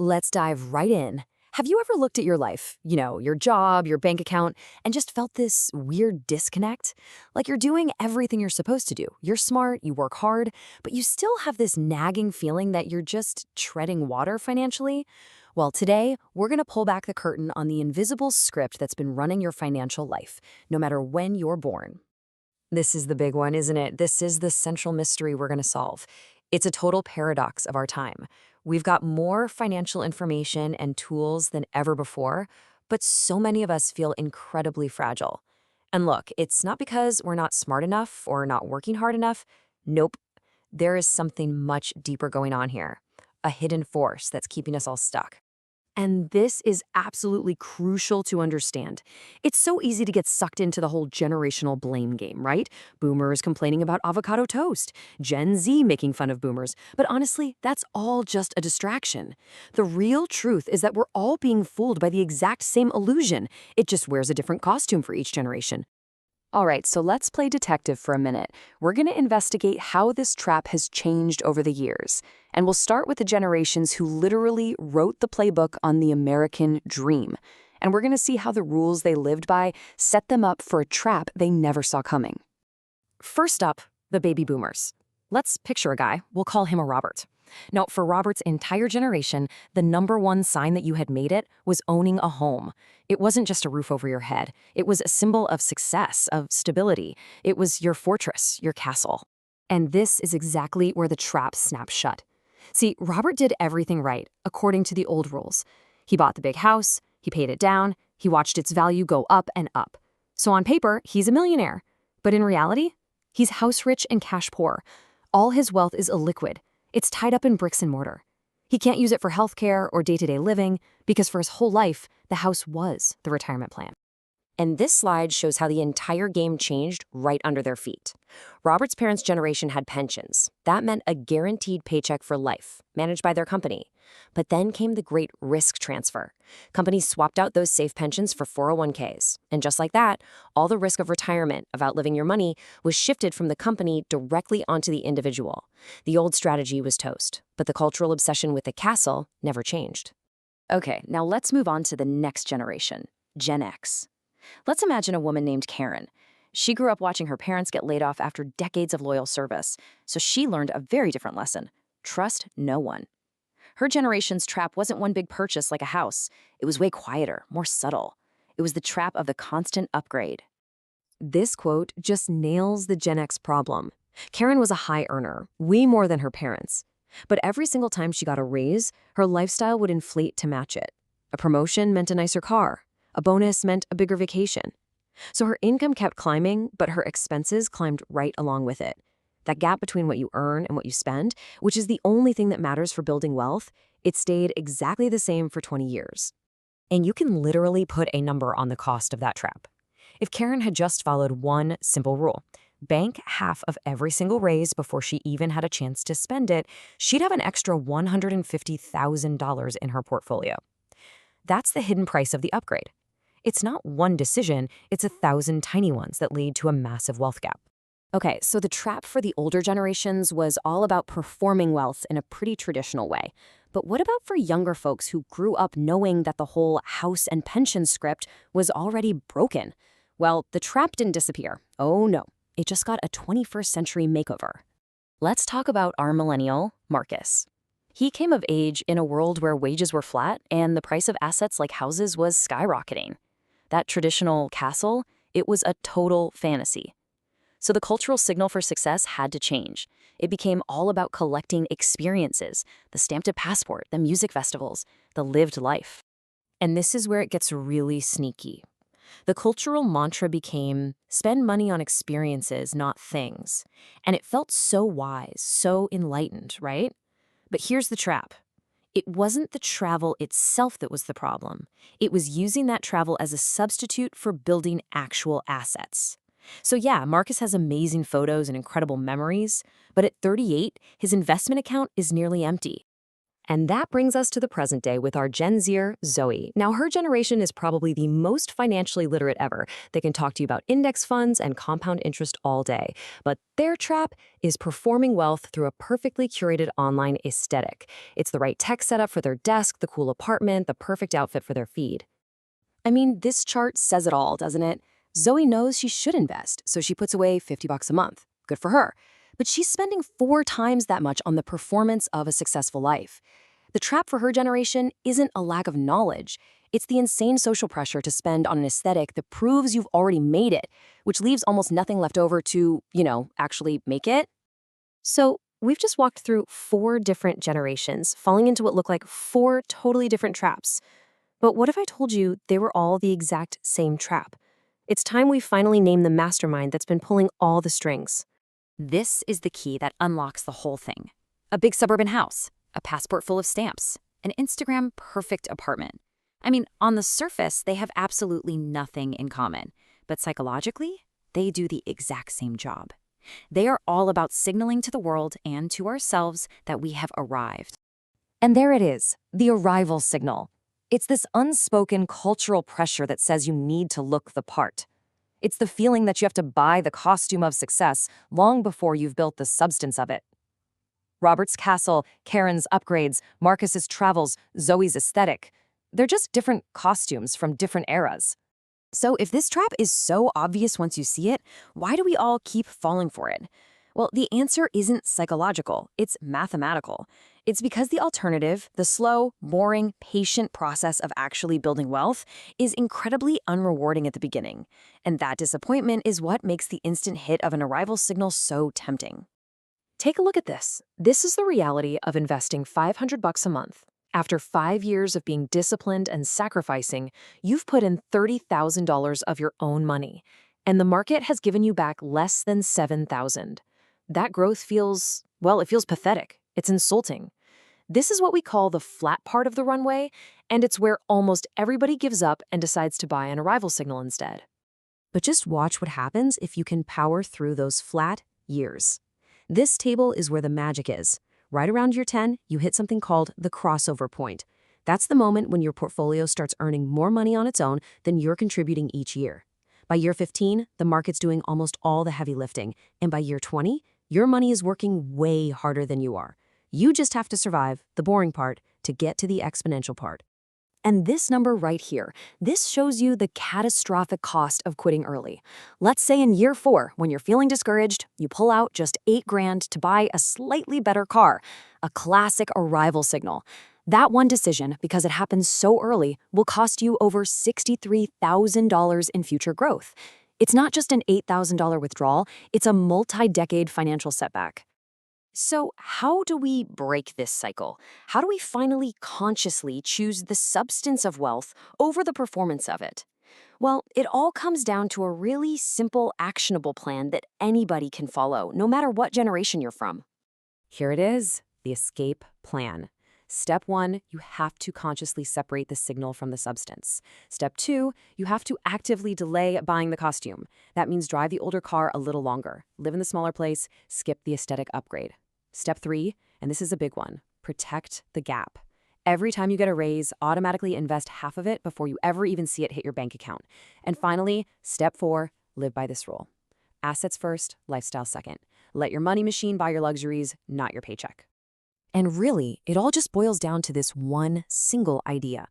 Let's dive right in. Have you ever looked at your life, your job, your bank account, and just felt this weird disconnect? Like you're doing everything you're supposed to do. You're smart, you work hard, but you still have this nagging feeling that you're just treading water financially? Well, today, we're going to pull back the curtain on the invisible script that's been running your financial life, no matter when you're born. This is the big one, isn't it? This is the central mystery we're going to solve. It's a total paradox of our time. We've got more financial information and tools than ever before, but so many of us feel incredibly fragile. And look, it's not because we're not smart enough or not working hard enough. Nope. There is something much deeper going on here, a hidden force that's keeping us all stuck. And this is absolutely crucial to understand. It's so easy to get sucked into the whole generational blame game, right? Boomers complaining about avocado toast, Gen Z making fun of boomers. But honestly, that's all just a distraction. The real truth is that we're all being fooled by the exact same illusion. It just wears a different costume for each generation. All right, so let's play detective for a minute. We're going to investigate how this trap has changed over the years. And we'll start with the generations who literally wrote the playbook on the American dream. And we're going to see how the rules they lived by set them up for a trap they never saw coming. First up, the baby boomers. Let's picture a guy. We'll call him a Robert. Now, for Robert's entire generation, the number one sign that you had made it was owning a home. It wasn't just a roof over your head. It was a symbol of success, of stability. It was your fortress, your castle. And this is exactly where the trap snaps shut. See, Robert did everything right, according to the old rules. He bought the big house, he paid it down, he watched its value go up and up. So on paper, he's a millionaire. But in reality, he's house rich and cash poor. All his wealth is illiquid. It's tied up in bricks and mortar. He can't use it for healthcare or day-to-day living because for his whole life, the house was the retirement plan. And this slide shows how the entire game changed right under their feet. Robert's parents' generation had pensions. That meant a guaranteed paycheck for life, managed by their company. But then came the great risk transfer. Companies swapped out those safe pensions for 401ks. And just like that, all the risk of retirement, of outliving your money, was shifted from the company directly onto the individual. The old strategy was toast, but the cultural obsession with the castle never changed. Okay, now let's move on to the next generation, Gen X. Let's imagine a woman named Karen. She grew up watching her parents get laid off after decades of loyal service, so she learned a very different lesson: trust no one. Her generation's trap wasn't one big purchase like a house. It was way quieter, more subtle. It was the trap of the constant upgrade. This quote just nails the Gen X problem. Karen was a high earner, way more than her parents. But every single time she got a raise, her lifestyle would inflate to match it. A promotion meant a nicer car. A bonus meant a bigger vacation. So her income kept climbing, but her expenses climbed right along with it. That gap between what you earn and what you spend, which is the only thing that matters for building wealth, it stayed exactly the same for 20 years. And you can literally put a number on the cost of that trap. If Karen had just followed one simple rule, bank half of every single raise before she even had a chance to spend it, she'd have an extra $150,000 in her portfolio. That's the hidden price of the upgrade. It's not one decision, it's 1,000 tiny ones that lead to a massive wealth gap. Okay, so the trap for the older generations was all about performing wealth in a pretty traditional way. But what about for younger folks who grew up knowing that the whole house and pension script was already broken? Well, the trap didn't disappear. Oh no, it just got a 21st century makeover. Let's talk about our millennial, Marcus. He came of age in a world where wages were flat and the price of assets like houses was skyrocketing. That traditional castle, it was a total fantasy. So the cultural signal for success had to change. It became all about collecting experiences, the stamped passport, the music festivals, the lived life. And this is where it gets really sneaky. The cultural mantra became, spend money on experiences, not things. And it felt so wise, so enlightened, right? But here's the trap. It wasn't the travel itself that was the problem. It was using that travel as a substitute for building actual assets. So yeah, Marcus has amazing photos and incredible memories, but at 38, his investment account is nearly empty. And that brings us to the present day with our Gen Zer, Zoe. Now, her generation is probably the most financially literate ever. They can talk to you about index funds and compound interest all day. But their trap is performing wealth through a perfectly curated online aesthetic. It's the right tech setup for their desk, the cool apartment, the perfect outfit for their feed. I mean, this chart says it all, doesn't it? Zoe knows she should invest, so she puts away $50 a month. Good for her. But she's spending 4 times that much on the performance of a successful life. The trap for her generation isn't a lack of knowledge. It's the insane social pressure to spend on an aesthetic that proves you've already made it, which leaves almost nothing left over to, actually make it. So we've just walked through 4 different generations, falling into what look like 4 totally different traps. But what if I told you they were all the exact same trap? It's time we finally name the mastermind that's been pulling all the strings. This is the key that unlocks the whole thing. A big suburban house, a passport full of stamps, an Instagram-perfect apartment. I mean, on the surface, they have absolutely nothing in common. But psychologically, they do the exact same job. They are all about signaling to the world and to ourselves that we have arrived. And there it is, the arrival signal. It's this unspoken cultural pressure that says you need to look the part. It's the feeling that you have to buy the costume of success long before you've built the substance of it. Robert's castle, Karen's upgrades, Marcus's travels, Zoe's aesthetic. They're just different costumes from different eras. So if this trap is so obvious once you see it, why do we all keep falling for it? Well, the answer isn't psychological, it's mathematical. It's because the alternative, the slow, boring, patient process of actually building wealth, is incredibly unrewarding at the beginning. And that disappointment is what makes the instant hit of an arrival signal so tempting. Take a look at this. This is the reality of investing $500 a month. After 5 years of being disciplined and sacrificing, you've put in $30,000 of your own money, and the market has given you back less than $7,000. That growth feels pathetic. It's insulting. This is what we call the flat part of the runway, and it's where almost everybody gives up and decides to buy an arrival signal instead. But just watch what happens if you can power through those flat years. This table is where the magic is. Right around year 10, you hit something called the crossover point. That's the moment when your portfolio starts earning more money on its own than you're contributing each year. By year 15, the market's doing almost all the heavy lifting, and by year 20, your money is working way harder than you are. You just have to survive the boring part to get to the exponential part. And this number right here, this shows you the catastrophic cost of quitting early. Let's say in year 4, when you're feeling discouraged, you pull out just $8,000 to buy a slightly better car, a classic arrival signal. That one decision, because it happens so early, will cost you over $63,000 in future growth. It's not just an $8,000 withdrawal, it's a multi-decade financial setback. So how do we break this cycle? How do we finally consciously choose the substance of wealth over the performance of it? Well, it all comes down to a really simple, actionable plan that anybody can follow, no matter what generation you're from. Here it is, the escape plan. Step 1, you have to consciously separate the signal from the substance. Step 2, you have to actively delay buying the costume. That means drive the older car a little longer, live in the smaller place, skip the aesthetic upgrade. Step 3, and this is a big one, protect the gap. Every time you get a raise, automatically invest half of it before you ever even see it hit your bank account. And finally, step 4, live by this rule. Assets first, lifestyle second. Let your money machine buy your luxuries, not your paycheck. And really, it all just boils down to this one single idea.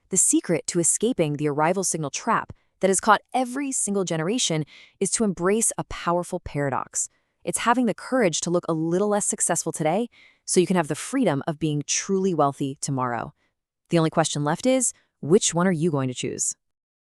The secret to escaping the arrival signal trap that has caught every single generation is to embrace a powerful paradox. It's having the courage to look a little less successful today so you can have the freedom of being truly wealthy tomorrow. The only question left is, which one are you going to choose?